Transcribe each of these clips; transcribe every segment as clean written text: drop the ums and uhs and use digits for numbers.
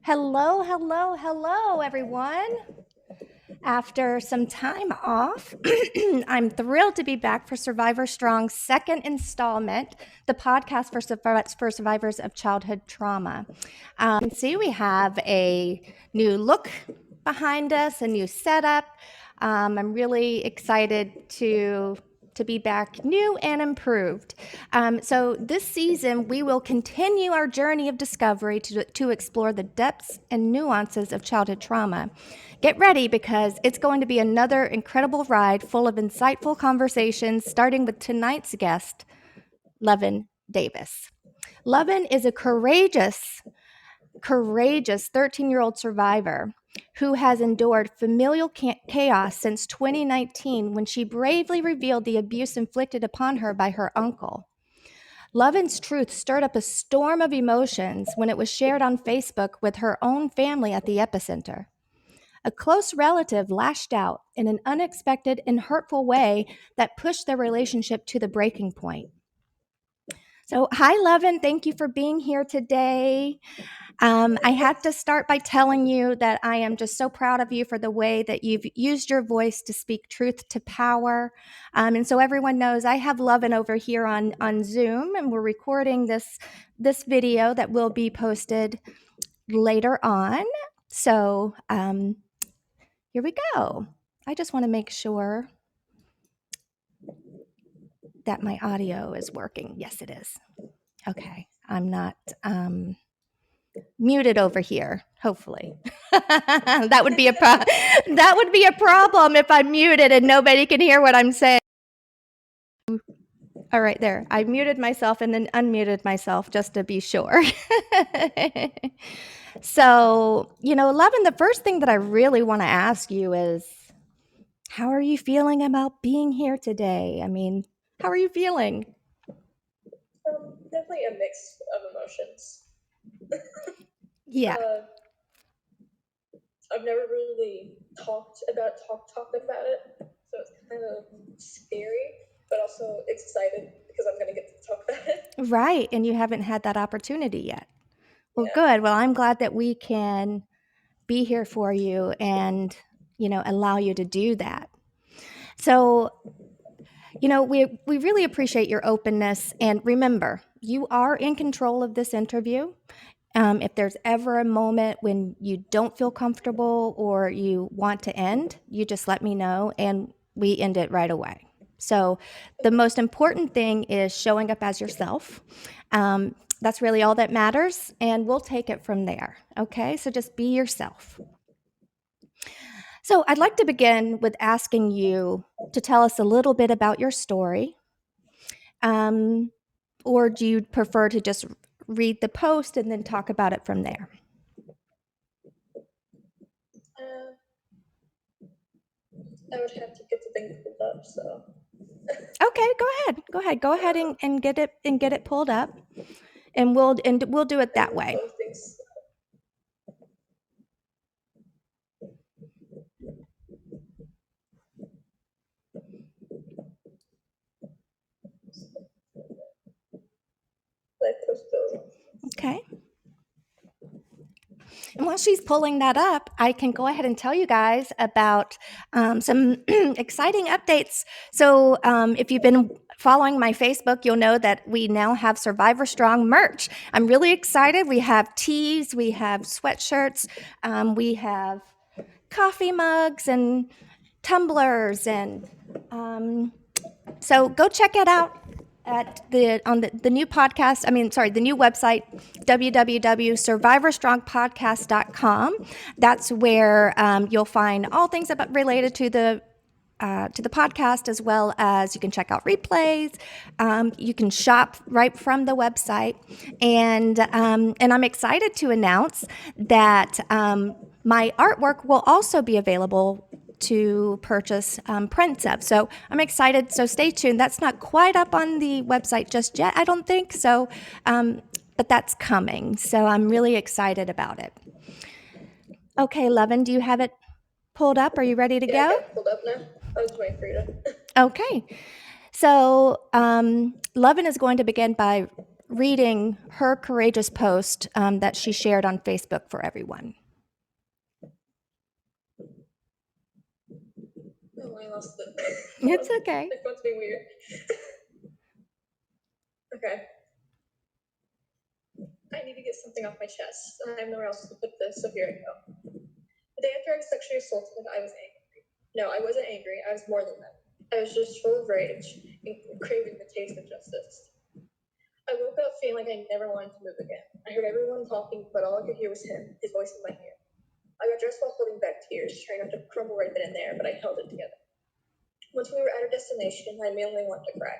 Hello, hello, hello, everyone. After some time off, I'm thrilled to be back for Survivor Strong's second installment, the podcast for survivors of childhood trauma. You can see we have a new look behind us, a new setup. I'm really excited to be back new and improved. So this season, we will continue our journey of discovery to explore the depths and nuances of childhood trauma. Get ready because it's going to be another incredible ride full of insightful conversations, starting with tonight's guest, Luvin Davis. Luvin is a courageous 13-year-old survivor who has endured familial chaos since 2019 when she bravely revealed the abuse inflicted upon her by her uncle. Luvin's truth stirred up a storm of emotions when it was shared on Facebook with her own family at the epicenter. A close relative lashed out in an unexpected and hurtful way that pushed their relationship to the breaking point. So, hi, Luvin. Thank you for being here today. I have to start by telling you that I am just so proud of you for the way that you've used your voice to speak truth to power. And so everyone knows I have Luvin over here on Zoom, and we're recording this video that will be posted later on. So here we go. I just want to make sure that my audio is working. Yes, it is. Okay. I'm not muted over here, hopefully. that would be a problem if I'm muted and nobody can hear what I'm saying. All right, there. I muted myself and then unmuted myself just to be sure. So, Levin, the first thing that I really want to ask you is, how are you feeling about being here today? I mean, how are you feeling? Definitely a mix of emotions. Yeah. I've never really talked about it, so it's kind of scary, but also excited because I'm going to get to talk about it. Right, and you haven't had that opportunity yet. Well, good. Well, I'm glad that we can be here for you and, allow you to do that. So, we really appreciate your openness. And remember, you are in control of this interview. If there's ever a moment when you don't feel comfortable or you want to end, you just let me know and we end it right away. So the most important thing is showing up as yourself. That's really all that matters, and we'll take it from there. Okay, so just be yourself. So I'd like to begin with asking you to tell us a little bit about your story. Or do you prefer to just read the post and then talk about it from there? I would have to get the thing pulled up, so. Okay, go ahead and get it pulled up, and we'll do it that way. Okay. And while she's pulling that up, I can go ahead and tell you guys about some exciting updates. So if you've been following my Facebook, you'll know that we now have Survivor Strong merch. I'm really excited. We have tees, we have sweatshirts, we have coffee mugs and tumblers, and so go check it out at the new podcast. The new website, www.survivorstrongpodcast.com. That's where you'll find all things related to the podcast, as well as you can check out replays. You can shop right from the website, and I'm excited to announce that my artwork will also be available to purchase prints of. So I'm excited. So stay tuned. That's not quite up on the website just yet, I don't think. So, but that's coming. So I'm really excited about it. Okay, Levin, do you have it pulled up? Are you ready to Yeah, I go? got it pulled up now. I was waiting for you to. Okay. So Levin is going to begin by reading her courageous post that she shared on Facebook for everyone. Oh, I lost it. It's okay. It's supposed to be weird. Okay. I need to get something off my chest. I have nowhere else to put this, so here I go. The day after I was sexually assaulted, I was angry. No, I wasn't angry. I was more than that. I was just full of rage and craving the taste of justice. I woke up feeling like I never wanted to move again. I heard everyone talking, but all I could hear was him, his voice in my ear. I got dressed while holding back tears, trying not to crumble right then and there, but I held it together. Once we were at our destination, I mainly wanted to cry.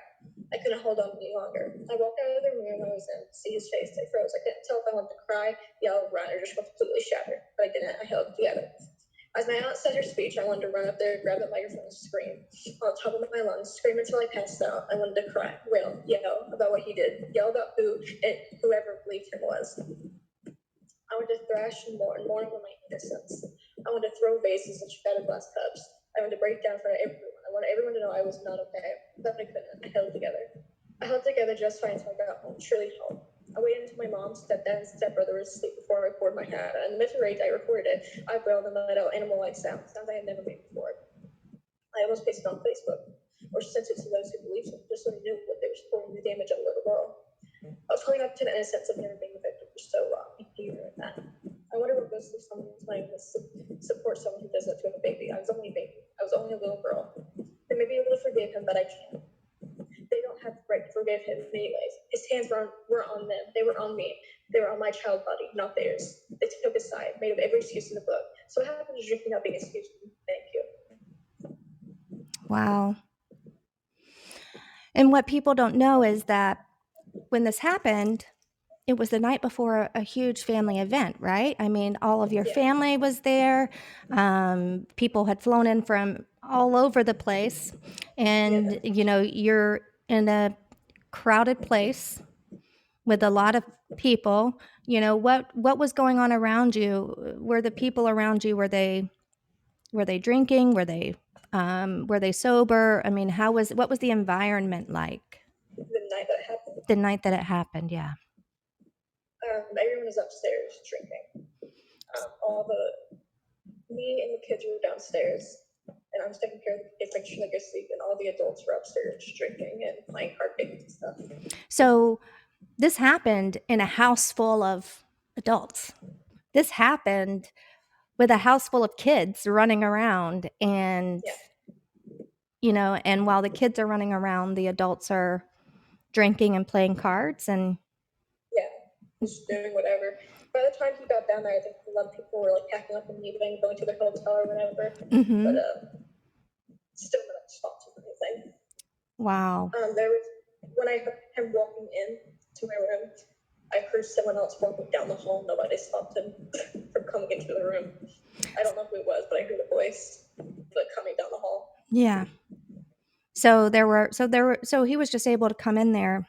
I couldn't hold on any longer. I walked out of the room I was in to see his face. I froze. I couldn't tell if I wanted to cry, yell, run, or just completely shattered. But I didn't. I held it together. As my aunt said her speech, I wanted to run up there, grab the microphone, and scream. On top of my lungs, scream until I passed out. I wanted to cry, wail, yell about what he did, yell about who and whoever believed him was. I wanted to thrash and mourn over my innocence. I wanted to throw vases and shatter glass cups. I wanted to break down in front of everyone. I wanted everyone to know I was not okay, but I couldn't. I held together. I held together just fine until I got home, truly home. I waited until my mom, stepdad, and stepbrother were asleep before I poured my hat out. And the mental rage, I recorded it. I wailed and let out animal-like sounds I had never made before. I almost pasted it on Facebook, or sent it to those who believed it, just so they knew what they were supporting the damage of a little girl. I was holding up to the innocence of never being a victim for so long. You hear that? I wonder what goes through someone's mind to support someone who does that to a baby. I was only a baby. I was only a little girl. They may be able to forgive him, but I can't. They don't have the right to forgive him anyways. His hands were on them. They were on me. They were on my child body, not theirs. They took his side, made up every excuse in the book. So what happened to drinking not being an excuse? Thank you. Wow. And what people don't know is that when this happened, it was the night before a huge family event, right? I mean, all of your Yeah. family was there. People had flown in from all over the place. And, you know, you're in a crowded place with a lot of people. You know, what was going on around you? Were the people around you, were they drinking? Were they sober? I mean, what was the environment like The night that happened, the night that it happened? Yeah. everyone was upstairs drinking. Me and the kids were downstairs, and I was taking care of the kids, making sure they go sleep, and all the adults were upstairs drinking and playing card games and stuff. So this happened in a house full of adults. This happened with a house full of kids running around, and Yeah. you know, and while the kids are running around, the adults are drinking and playing cards. And Yeah, just doing whatever. By the time he got down there, I think a lot of people were like packing up and leaving, going to their hotel or whatever. mm-hmm. But still not stopped or anything. Wow. There was when I heard him walking in to my room, I heard someone else walking down the hall. Nobody stopped him from coming into the room. I don't know who it was, but I heard a voice like coming down the hall. Yeah. So he was just able to come in there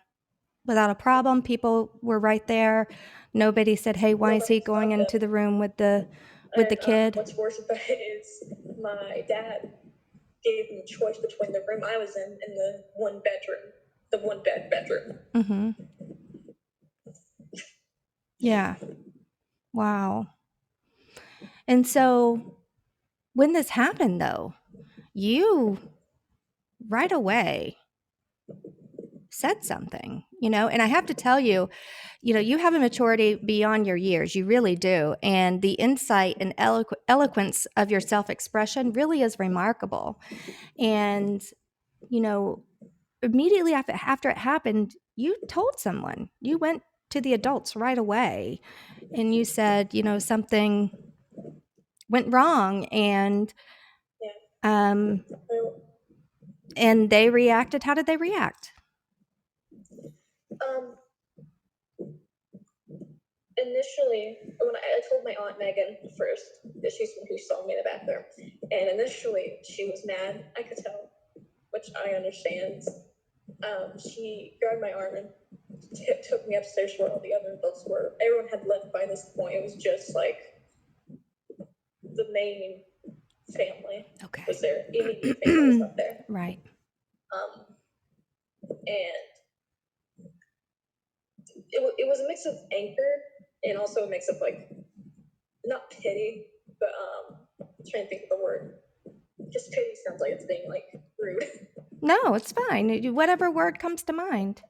without a problem. People were right there. Nobody said, "Hey, why is he going into the room with the kid?" What's worse about it is my dad gave me a choice between the room I was in and the one bedroom. Mm-hmm. Yeah. Wow. And so when this happened, though, you right away said something, you know, and I have to tell you, you know, you have a maturity beyond your years. You really do. And the insight and eloquence of your self expression really is remarkable. And, you know, immediately after it happened, you told someone, you went to the adults right away and you said, you know, something went wrong. Um, and they reacted. How did they react? initially, when I told my aunt Megan first, that she's the one who saw me in the bathroom, and initially she was mad. I could tell, which I understand. She grabbed my arm and took me upstairs where all the other adults were. Everyone had left by this point. It was just like the main family Okay. was there. Immediate family was not there. Right. And it was a mix of anger and also a mix of like, not pity, but I'm trying to think of the word. Just pity sounds like it's being like rude. No, it's fine. Whatever word comes to mind.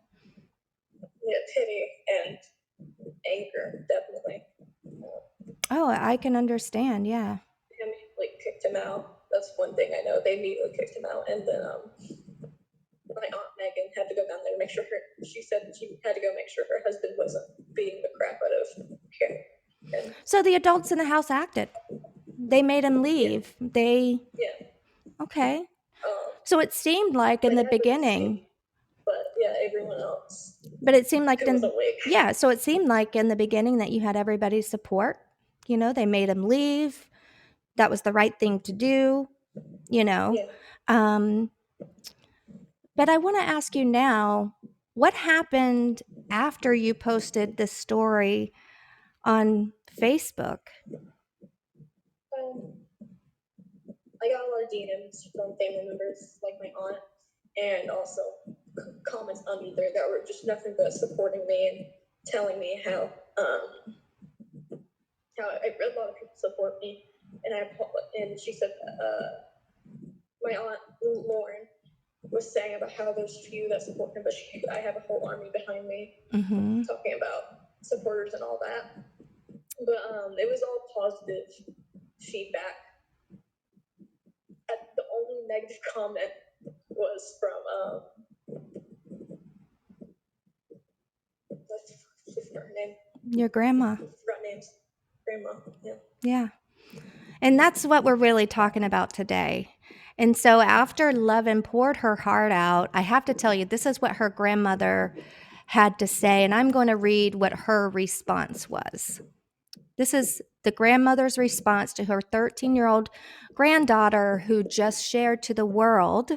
Yeah, pity and anger, definitely. Oh, I can understand. Yeah. Him like kicked him out. That's one thing I know. They immediately kicked him out, and then my aunt Megan had to go down there to make sure she said she had to go make sure her husband wasn't beating the crap out of him. So the adults in the house acted. They made him leave. Yeah. Okay. So it seemed like in the beginning, but yeah, everyone else. but it seemed like was awake. Yeah, so it seemed like in the beginning that you had everybody's support. You know, they made him leave. That was the right thing to do, you know. Yeah. But I want to ask you now, what happened after you posted this story on Facebook? I got a lot of DMs from family members like my aunt, and also comments under there that were just nothing but supporting me and telling me how a lot of people support me, and she said my aunt Lauren was saying about how there's few that support him, but I have a whole army behind me, talking about supporters and all that. But it was all positive feedback. The only negative comment was from her name. Your grandma. Forgot names. Grandma. Yeah. Yeah. And that's what we're really talking about today. And so after Luvin poured her heart out, I have to tell you, this is what her grandmother had to say. And I'm going to read what her response was. This is the grandmother's response to her 13-year-old granddaughter who just shared to the world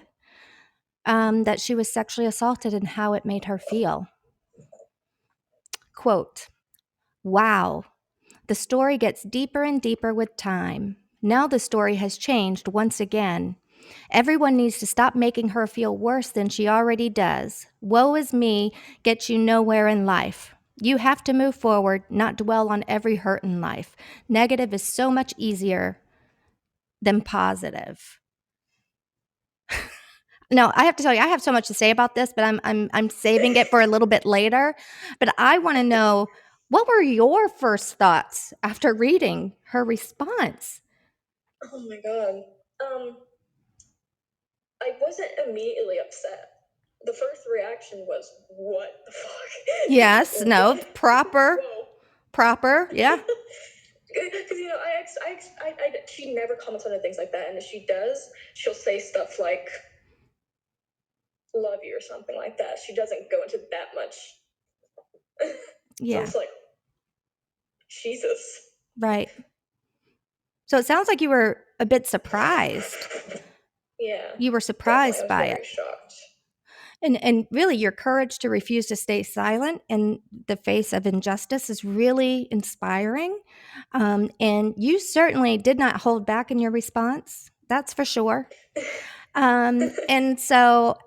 that she was sexually assaulted and how it made her feel. Quote, "Wow, the story gets deeper and deeper with time. Now the story has changed once again. Everyone needs to stop making her feel worse than she already does. Woe is me gets you nowhere in life. You have to move forward, not dwell on every hurt in life. Negative is so much easier than positive." No, I have to tell you, I have so much to say about this, but I'm saving it for a little bit later. But I want to know, what were your first thoughts after reading her response? Oh my god. I wasn't immediately upset. The first reaction was, "What the fuck?" Yes, no, proper, yeah. Because she never comments on things like that, and if she does, she'll say stuff like "love you" or something like that. She doesn't go into that much. Yeah. So it's like, Jesus. Right. So it sounds like you were a bit surprised. Yeah. You were surprised by very it. shocked. And really, your courage to refuse to stay silent in the face of injustice is really inspiring. And you certainly did not hold back in your response. That's for sure. And so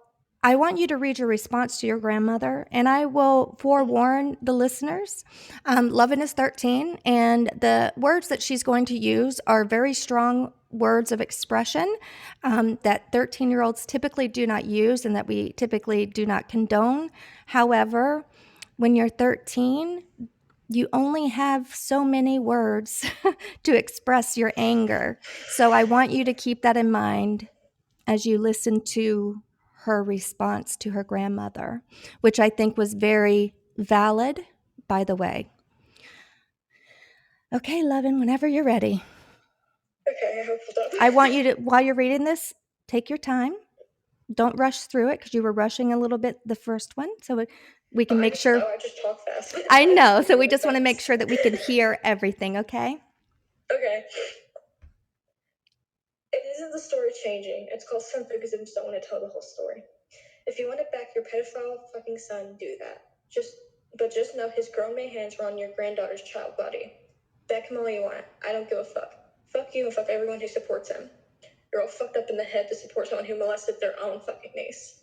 I want you to read your response to your grandmother, and I will forewarn the listeners. Luvin is 13, and the words that she's going to use are very strong words of expression that 13-year-olds typically do not use and that we typically do not condone. However, when you're 13, you only have so many words to express your anger. So I want you to keep that in mind as you listen to her response to her grandmother, which I think was very valid, by the way. Okay, Luvin, whenever you're ready. Okay, I hope so. I want you to, while you're reading this, take your time. Don't rush through it because you were rushing a little bit the first one. So we can make sure. I just talk fast. I I just know. move So we really just want to make fast. sure that we can hear everything, okay? Okay. It isn't the story changing. It's called something because I just don't want to tell the whole story. If you want to back your pedophile fucking son, do that. But just know his grown man hands were on your granddaughter's child body. Back him all you want. I don't give a fuck. Fuck you and fuck everyone who supports him. You're all fucked up in the head to support someone who molested their own fucking niece.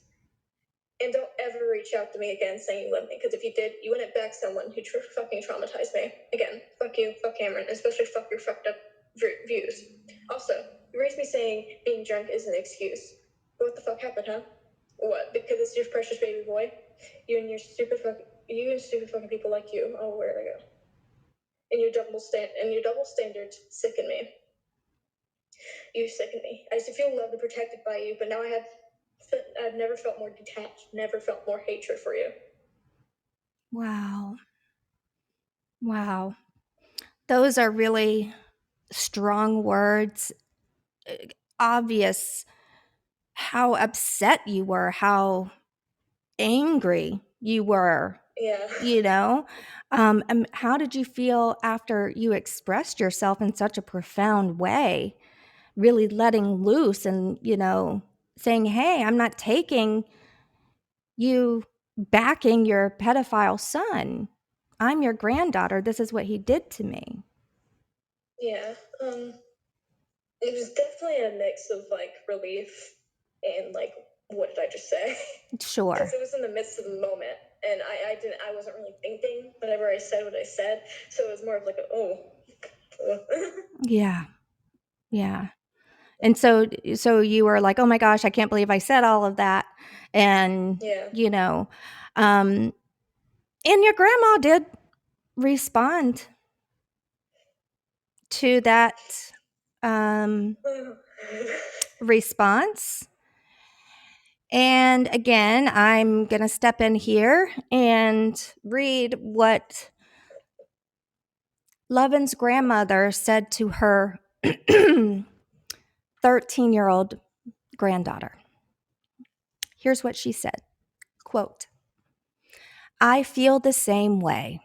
And don't ever reach out to me again saying you love me, because if you did, you wouldn't back someone who fucking traumatized me. Again, fuck you, fuck Cameron, especially fuck your fucked up views. Also, you raised me saying being drunk is an excuse. What the fuck happened, huh? What? Because it's your precious baby boy? You and stupid fucking people like you. Oh, where did I go? And your double standards sicken me. You sicken me. I used to feel loved and protected by you, but now I've never felt more detached, never felt more hatred for you. Wow. Wow. Those are really strong words. Obvious how upset you were, how angry you were, Yeah. you know? And how did you feel after you expressed yourself in such a profound way, really letting loose and, saying, hey, I'm not taking you backing your pedophile son. I'm your granddaughter. This is what he did to me. Yeah. It was definitely a mix of like relief and like, what did I just say? Sure. Because it was in the midst of the moment, and I wasn't really thinking whenever I said what I said, so it was more of like Yeah. Yeah. And so you were like, "Oh my gosh, I can't believe I said all of that." And, yeah. and your grandma did respond to that response. And again, I'm going to step in here and read what Lovin's grandmother said to her 13-year-old granddaughter. Here's what she said, quote, "I feel the same way.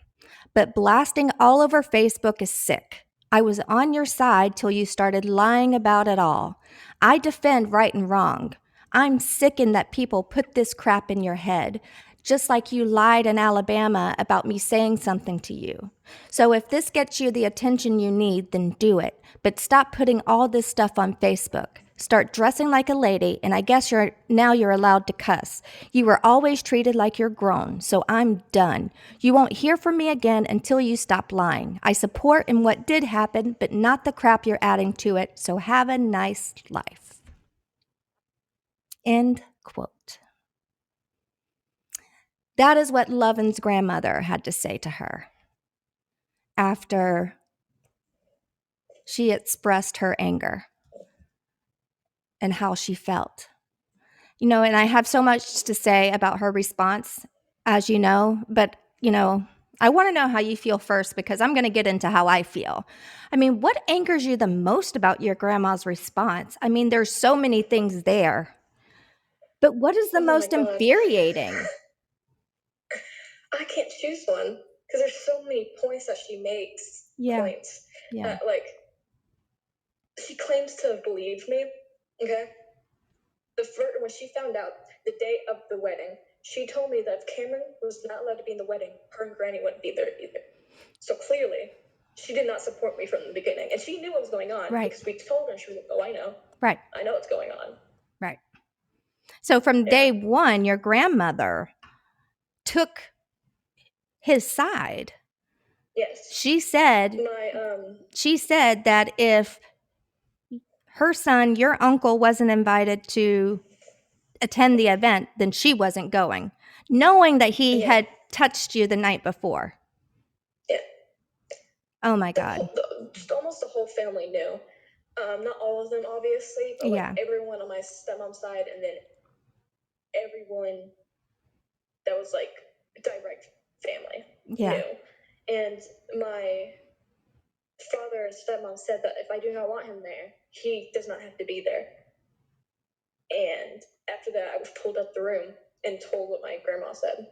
But blasting all over Facebook is sick. I was on your side till you started lying about it all. I defend right and wrong. I'm sickened that people put this crap in your head, just like you lied in Alabama about me saying something to you. So if this gets you the attention you need, then do it. But stop putting all this stuff on Facebook. Start dressing like a lady, and I guess you're allowed to cuss. You were always treated like you're grown, so I'm done. You won't hear from me again until you stop lying. I support in what did happen, but not the crap you're adding to it, so have a nice life." End quote. That is what Lovin's grandmother had to say to her after she expressed her anger and how she felt. And I have so much to say about her response, as you know, but, I want to know how you feel first because I'm going to get into how I feel. I mean, what angers you the most about your grandma's response? I mean, there's so many things there, but what is the Oh my most god. infuriating? I can't choose one because there's so many points that she makes. Yeah. Points Yeah. that like she claims to believe me. Okay. When she found out the day of the wedding, she told me that if Cameron was not allowed to be in the wedding, her and Granny wouldn't be there either. So clearly, she did not support me from the beginning, and she knew what was going on Right. because we told her, and she was like, "Oh, I know. Right. I know what's going on." Right. So from day one, your grandmother took his side. Yes. She said that if her son, your uncle, wasn't invited to attend the event, then she wasn't going, knowing that he had touched you the night before. Yeah. Oh my God. Just almost the whole family knew. Not all of them, obviously, but like everyone on my stepmom's side, and then everyone that was like direct family knew. And my father and stepmom said that if I do not want him there, he does not have to be there. And after that, I was pulled up the room and told what my grandma said.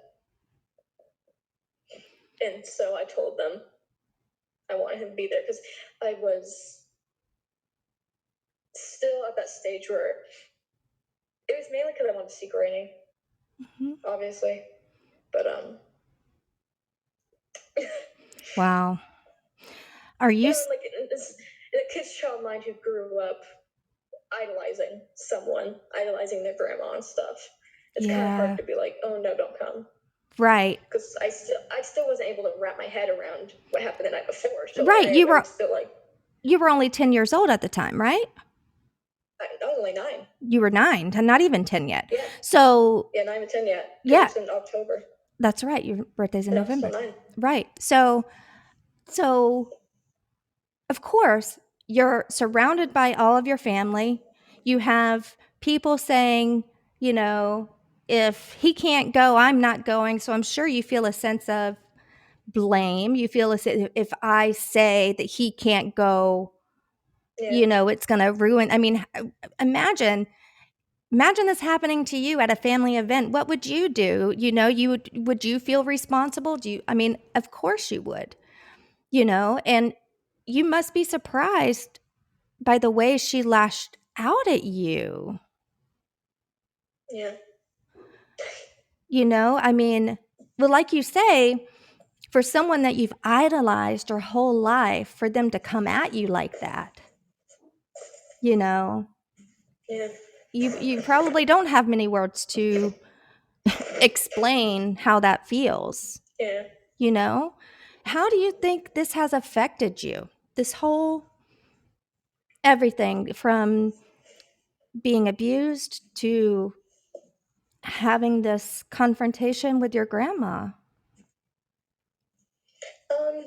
And so I told them I wanted him to be there because I was still at that stage where it was mainly because I wanted to see Granny, obviously. But Wow. Are you like in a kid's child mind who grew up idolizing someone, idolizing their grandma and stuff. It's kind of Yeah. hard to be like, oh no, don't come. Right. Because I still wasn't able to wrap my head around what happened the night before. So Right. I was still like, You were only 10 years old at the time, right? I was only 9. You were 9, and not even 10 yet. Yeah. So Yeah, 9 and 10 yet. yeah, It's in October. that's right. Your birthday's in And I was November. still 9. Right. So of course, you're surrounded by all of your family. You have people saying, you know, if he can't go, I'm not going. So I'm sure you feel a sense of blame. You feel as if I say that he can't go, Yeah. it's going to ruin. I mean, imagine this happening to you at a family event. What would you do? Would you feel responsible? I mean, of course you would, and you must be surprised by the way she lashed out at you. Yeah. I mean, well, like you say, for someone that you've idolized your whole life, for them to come at you like that, you know, Yeah. you probably don't have many words to explain how that feels, Yeah. you know? How do you think this has affected you? This whole everything from being abused to having this confrontation with your grandma. Um,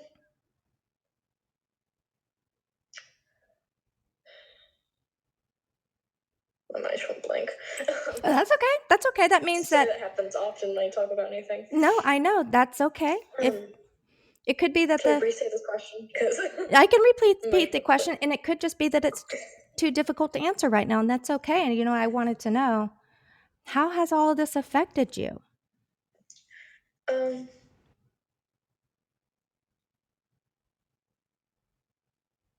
my mind's went blank. Oh, that's okay. That's okay. That means Sorry, that that happens often when I talk about anything. no, I know that's okay. If it could be that Can I restate this question? Because I can repeat the question, and it could just be that it's too difficult to answer right now, and that's okay. And I wanted to know, how has all of this affected you? um,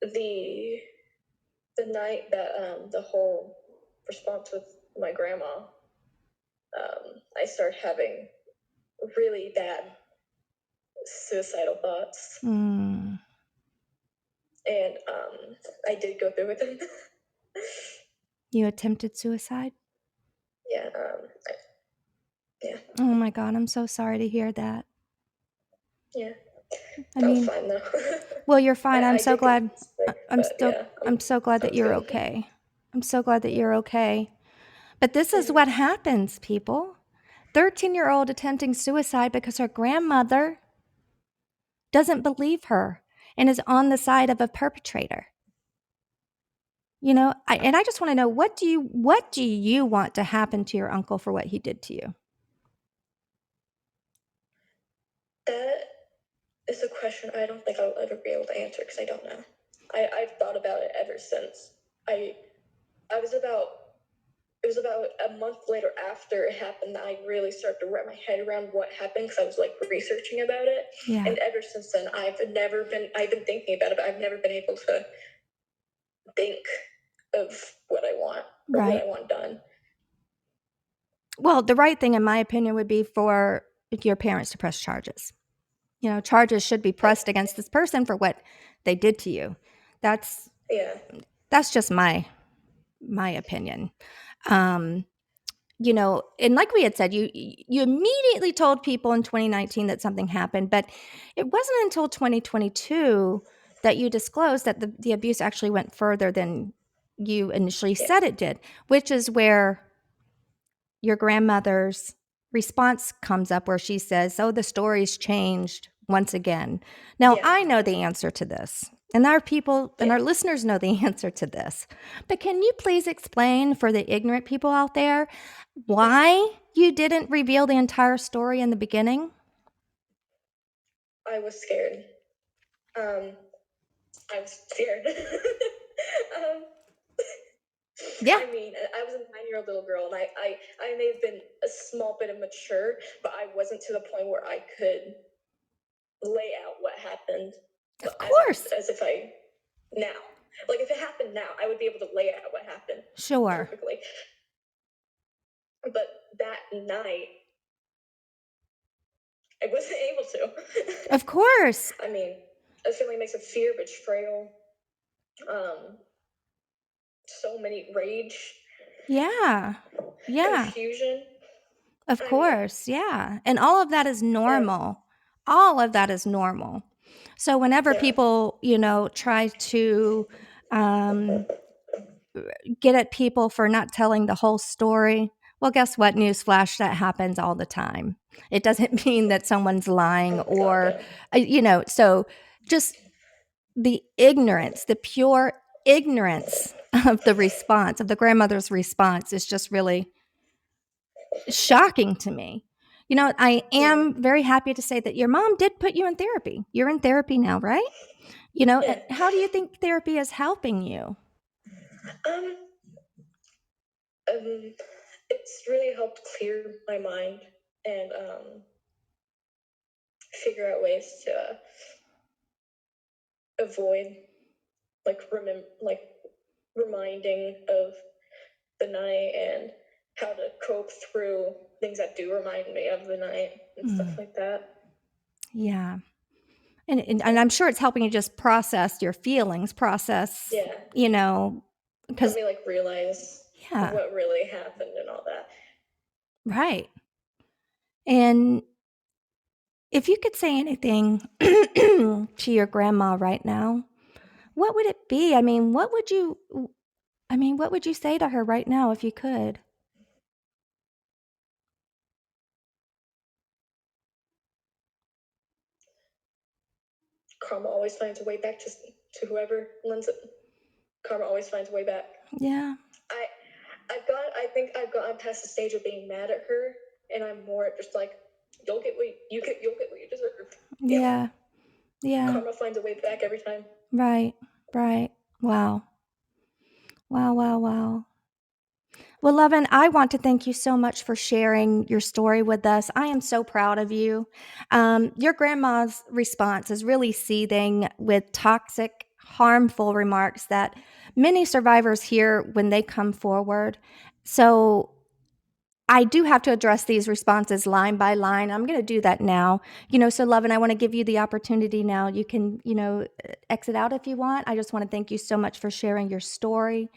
the night that the whole response with my grandma, I started having really bad suicidal thoughts, Mm, and I did go through with them. you attempted suicide? Yeah. Yeah. Oh my God, I'm so sorry to hear that. Yeah. I I was mean, fine though. well, you're fine. I'm I so did get glad. sick, I'm but still. yeah, I'm so glad I that was you're good. okay. I'm so glad that you're okay. But this is what happens, people. 13-year-old attempting suicide because her grandmother doesn't believe her and is on the side of a perpetrator. I just want to know, what do you want to happen to your uncle for what he did to you? That is a question I don't think I'll ever be able to answer because I don't know. I've thought about it ever since. I was about it was about a month later after it happened that I really started to wrap my head around what happened because I was like researching about it. Yeah. And ever since then, I've been thinking about it, but I've never been able to think of what I want or what Right. I want done. Well, the right thing, in my opinion, would be for your parents to press charges. Charges should be pressed against this person for what they did to you. That's Yeah. just my opinion. And like we had said, you immediately told people in 2019 that something happened, but it wasn't until 2022 that you disclosed that the abuse actually went further than you initially said it did, which is where your grandmother's response comes up, where she says, "Oh, the story's changed once again." Now, I know the answer to this, and our people and our listeners know the answer to this. But can you please explain for the ignorant people out there why you didn't reveal the entire story in the beginning? I was scared. I was scared. um, Yeah. I mean, I was a 9-year-old little girl, and I may have been a small bit immature, but I wasn't to the point where I could lay out what happened Of as course. if I now. Like if it happened now, I would be able to lay out what happened Sure. perfectly. But that night, I wasn't able to. Of course. I mean, a feeling makes of fear, betrayal, so many rage, Yeah. Yeah. confusion. Of I mean, course. Yeah. And all of that is yeah, normal. All of that is normal. So whenever yeah, people, try to um, get at people for not telling the whole story, well, guess what? Newsflash, that happens all the time. It doesn't mean that someone's lying oh my god, or, yeah, so just the ignorance, the pure ignorance of the response, of the grandmother's response is just really shocking to me. I yeah, am very happy to say that your mom did put you in therapy. You're in therapy now, right? yeah. How do you think therapy is helping you? Um, um, it's really helped clear my mind and figure out ways to avoid like reminding of the night and how to cope through things that do remind me of the night and stuff Mm, like that. yeah. And Yeah, I'm sure it's helping you just process your feelings, yeah. Help because, me like realize yeah, what really happened and all that. right. And if you could say anything to your grandma right now, what would it be? What would you say to her right now if you could? Karma always finds a way back to whoever lends it. Karma always finds a way back. Yeah. I I think I've gotten past the stage of being mad at her, and I'm more just like, you'll get what you deserve. Yeah, Yeah. Yeah. karma finds a way back every time. Right. Right. Wow. Wow, wow, wow. Well, Levin, I want to thank you so much for sharing your story with us. I am so proud of you. Your grandma's response is really seething with toxic, harmful remarks that many survivors hear when they come forward. So I do have to address these responses line by line. I'm going to do that now. So Levin, I want to give you the opportunity now. You can, exit out if you want. I just want to thank you so much for sharing your story.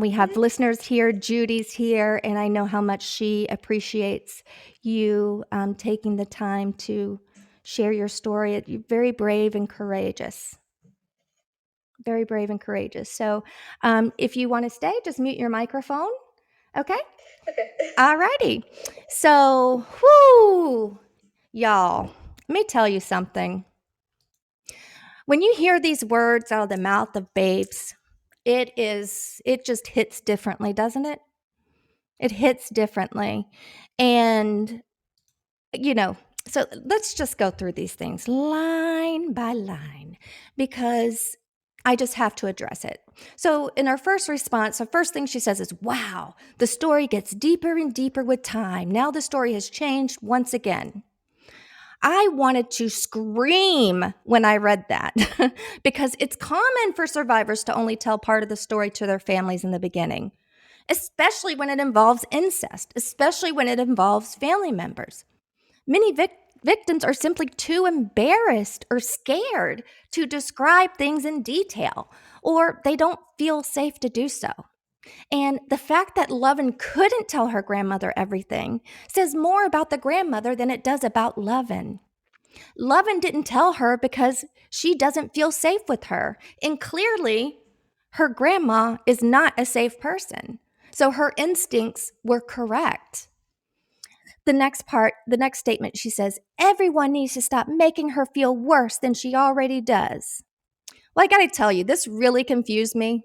We have Mm-hmm. listeners here. Judy's here, and I know how much she appreciates you taking the time to share your story. You're very brave and courageous. Very brave and courageous. So if you want to stay, just mute your microphone. Okay. Okay. All righty. So, whoo, y'all, let me tell you something. When you hear these words out of the mouth of babes, it just hits differently, doesn't it? It hits differently. And, you know, so let's just go through these things line by line because I just have to address it. So, in our first response, the first thing she says is, wow, the story gets deeper and deeper with time. Now the story has changed once again. I wanted to scream when I read that because it's common for survivors to only tell part of the story to their families in the beginning, especially when it involves incest, especially when it involves family members. Many victims are simply too embarrassed or scared to describe things in detail, or they don't feel safe to do so. And the fact that Lovin couldn't tell her grandmother everything says more about the grandmother than it does about Lovin. Lovin didn't tell her because she doesn't feel safe with her. And clearly, her grandma is not a safe person. So her instincts were correct. The next statement, she says, everyone needs to stop making her feel worse than she already does. Well, I gotta tell you, this really confused me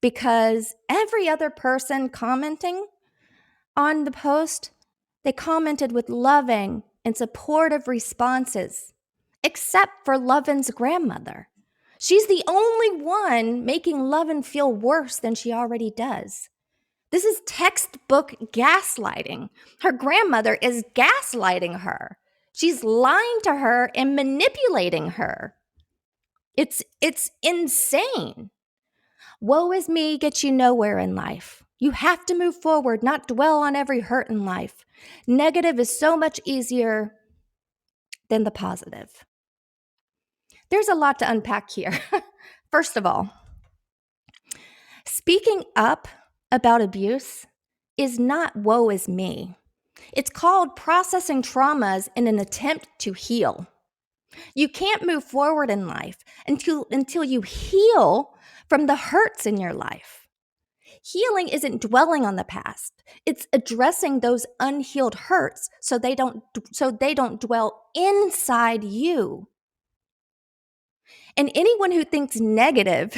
because every other person commenting on the post, they commented with loving and supportive responses, except for Lovin's grandmother. She's the only one making Luvin feel worse than she already does. This is textbook gaslighting. Her grandmother is gaslighting her. She's lying to her and manipulating her. It's insane. Woe is me gets you nowhere in life. You have to move forward, not dwell on every hurt in life. Negative is so much easier than the positive. There's a lot to unpack here. First of all, speaking up about abuse is not woe is me. It's called processing traumas in an attempt to heal. You can't move forward in life until you heal from the hurts in your life. Healing isn't dwelling on the past. It's addressing those unhealed hurts so they don't dwell inside you. And anyone who thinks negative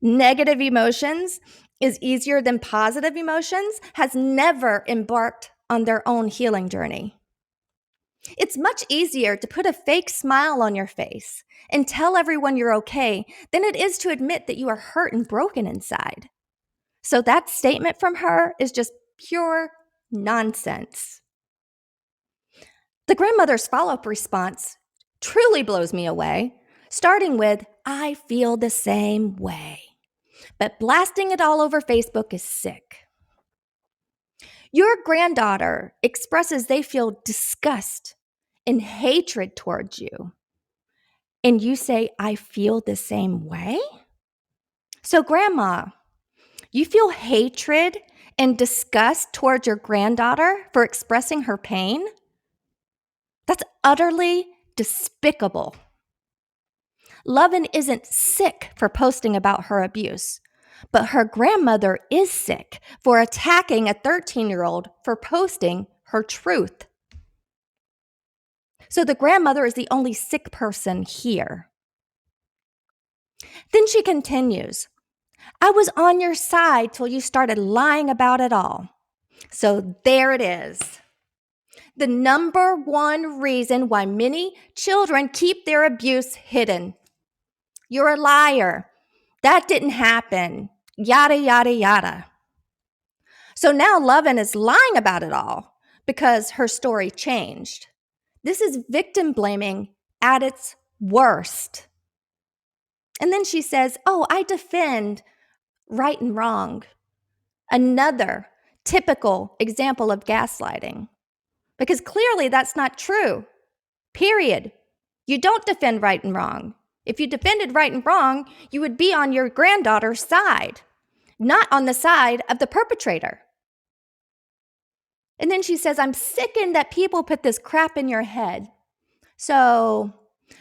emotions is easier than positive emotions has never embarked on their own healing journey. It's much easier to put a fake smile on your face and tell everyone you're okay than it is to admit that you are hurt and broken inside. So that statement from her is just pure nonsense. The grandmother's follow-up response truly blows me away, starting with, "I feel the same way." But blasting it all over Facebook is sick. Your granddaughter expresses they feel disgust and hatred towards you. And you say, "I feel the same way?" So, Grandma, you feel hatred and disgust towards your granddaughter for expressing her pain? That's utterly despicable. Luvin isn't sick for posting about her abuse, but her grandmother is sick for attacking a 13-year-old for posting her truth. So the grandmother is the only sick person here. Then she continues, "I was on your side till you started lying about it all." So there it is. The number one reason why many children keep their abuse hidden. You're a liar. That didn't happen. Yada, yada, yada. So now Luvin is lying about it all because her story changed. This is victim blaming at its worst. And then she says, "Oh, I defend right and wrong." Another typical example of gaslighting. Because clearly that's not true. Period. You don't defend right and wrong. If you defended right and wrong, you would be on your granddaughter's side, not on the side of the perpetrator. And then she says, "I'm sickened that people put this crap in your head." So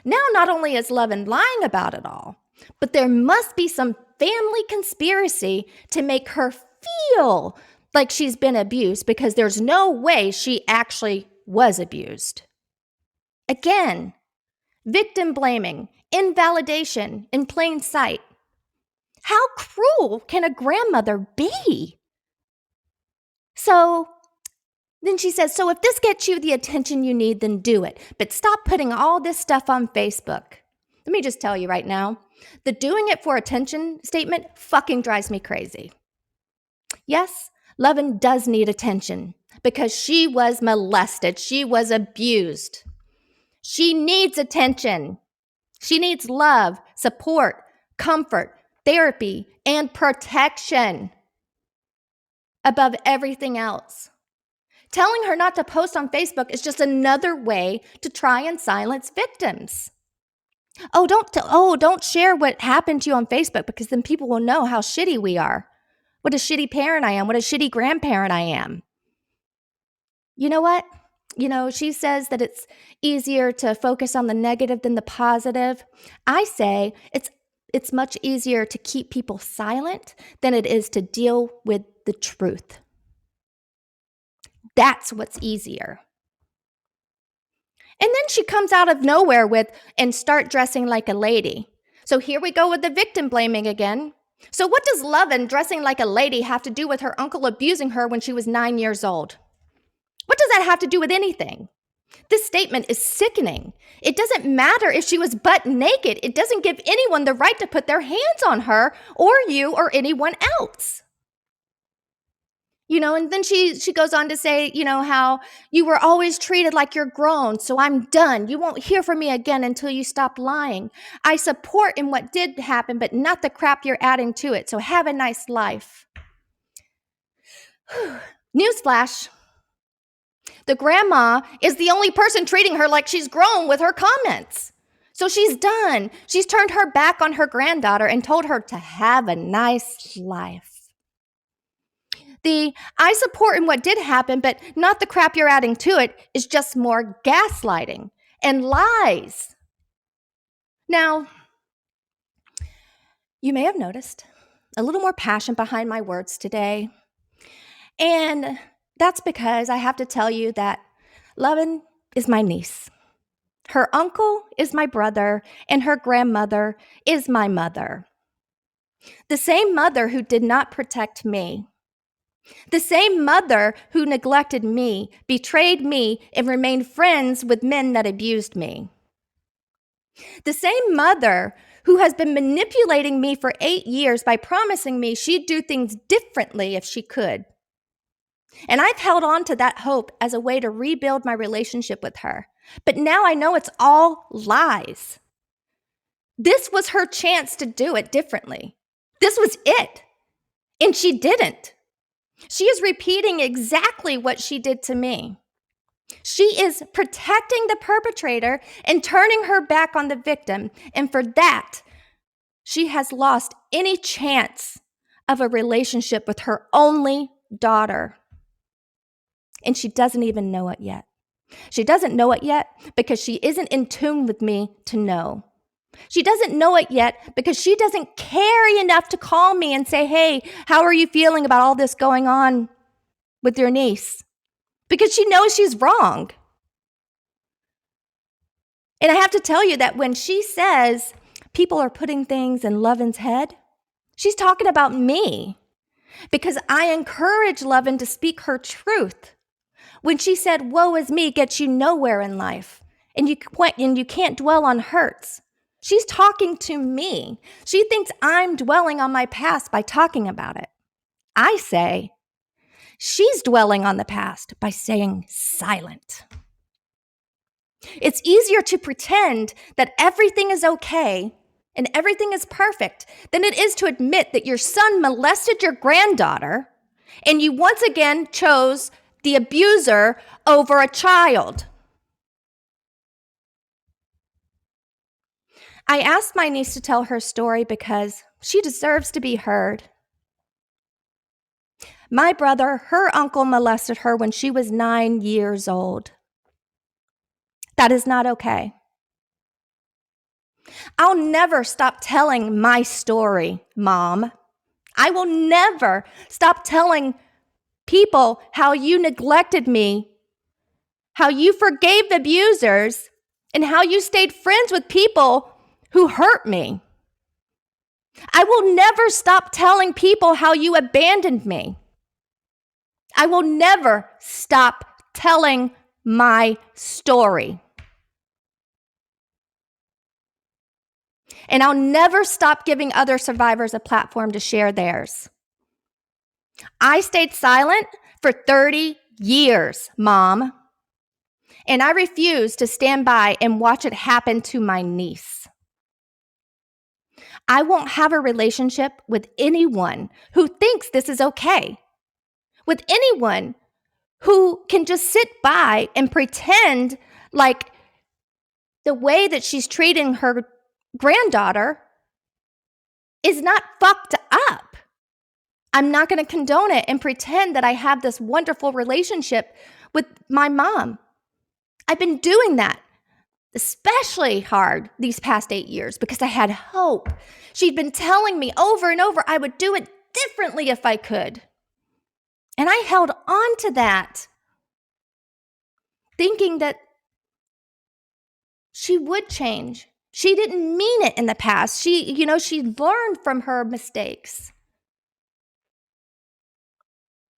now not only is Levin lying about it all, but there must be some family conspiracy to make her feel like she's been abused because there's no way she actually was abused. Again, victim blaming, invalidation in plain sight. How cruel can a grandmother be? So then she says, "So if this gets you the attention you need, then do it. But stop putting all this stuff on Facebook." Let me just tell you right now, the doing it for attention statement fucking drives me crazy. Yes, Levin does need attention because she was molested. She was abused. She needs attention. She needs love, support, comfort, therapy, and protection above everything else. Telling her not to post on Facebook is just another way to try and silence victims. Don't share what happened to you on Facebook because then people will know how shitty we are. What a shitty parent I am. What a shitty grandparent I am. You know what? She says that it's easier to focus on the negative than the positive. I say it's much easier to keep people silent than it is to deal with the truth. That's what's easier. And then she comes out of nowhere with, "and start dressing like a lady." So here we go with the victim blaming again. So what does Levin dressing like a lady have to do with her uncle abusing her when she was 9 years old? What does that have to do with anything? This statement is sickening. It doesn't matter if she was butt naked. It doesn't give anyone the right to put their hands on her or you or anyone else. And then she goes on to say, how you were always treated like you're grown, so I'm done. You won't hear from me again until you stop lying. I support in what did happen, but not the crap you're adding to it, so have a nice life. Newsflash. The grandma is the only person treating her like she's grown with her comments. So she's done. She's turned her back on her granddaughter and told her to have a nice life. The I support in what did happen, but not the crap you're adding to it is just more gaslighting and lies. Now, you may have noticed a little more passion behind my words today. And that's because I have to tell you that Luvin is my niece. Her uncle is my brother, and her grandmother is my mother. The same mother who did not protect me. The same mother who neglected me, betrayed me, and remained friends with men that abused me. The same mother who has been manipulating me for 8 years by promising me she'd do things differently if she could. And I've held on to that hope as a way to rebuild my relationship with her. But now I know it's all lies. This was her chance to do it differently. This was it. And she didn't. She is repeating exactly what she did to me. She is protecting the perpetrator and turning her back on the victim. And for that, she has lost any chance of a relationship with her only daughter. And she doesn't even know it yet. She doesn't know it yet because she isn't in tune with me to know. She doesn't know it yet because she doesn't care enough to call me and say, hey, how are you feeling about all this going on with your niece? Because she knows she's wrong. And I have to tell you that when she says people are putting things in Luvin's head, she's talking about me because I encourage Luvin to speak her truth. When she said, woe is me gets you nowhere in life and you can't dwell on hurts. She's talking to me. She thinks I'm dwelling on my past by talking about it. I say, she's dwelling on the past by staying silent. It's easier to pretend that everything is okay and everything is perfect than it is to admit that your son molested your granddaughter and you once again chose the abuser over a child. I asked my niece to tell her story because she deserves to be heard. My brother, her uncle molested her when she was 9 years old. That is not okay. I'll never stop telling my story, Mom. I will never stop telling people how you neglected me, how you forgave abusers, and how you stayed friends with people who hurt me. I will never stop telling people how you abandoned me. I will never stop telling my story. And I'll never stop giving other survivors a platform to share theirs. I stayed silent for 30 years, Mom. And I refuse to stand by and watch it happen to my niece. I won't have a relationship with anyone who thinks this is okay, with anyone who can just sit by and pretend like the way that she's treating her granddaughter is not fucked up. I'm not going to condone it and pretend that I have this wonderful relationship with my mom. I've been doing that especially hard these past 8 years because I had hope. She'd been telling me over and over I would do it differently if I could. And I held on to that, thinking that she would change. She didn't mean it in the past. She learned from her mistakes.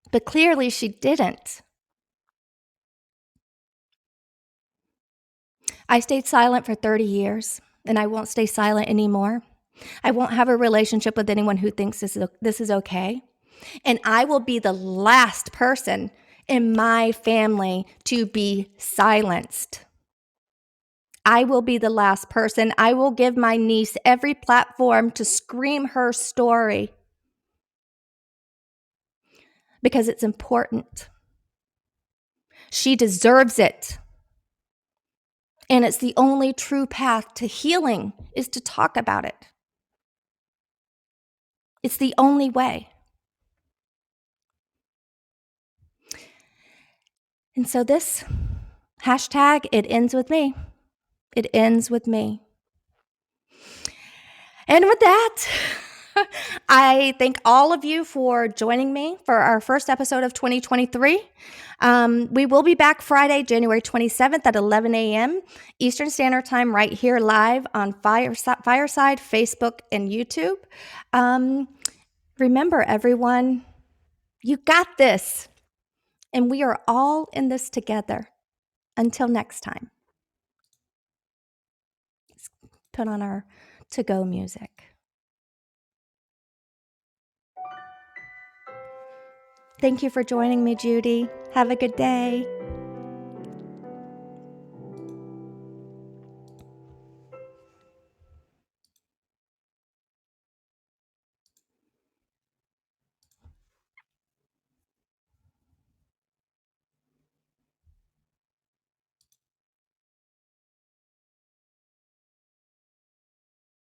But clearly she didn't. I stayed silent for 30 years, and I won't stay silent anymore. I won't have a relationship with anyone who thinks this is okay. And I will be the last person in my family to be silenced. I will be the last person. I will give my niece every platform to scream her story because it's important. She deserves it. And it's the only true path to healing is to talk about it. It's the only way. And so this hashtag, it ends with me. It ends with me. And with that, I thank all of you for joining me for our first episode of 2023. We will be back Friday, January 27th at 11 a.m. Eastern Standard Time, right here live on Fireside, Facebook, and YouTube. Remember, everyone, you got this. And we are all in this together. Until next time. Let's put on our to-go music. Thank you for joining me, Judy. Have a good day.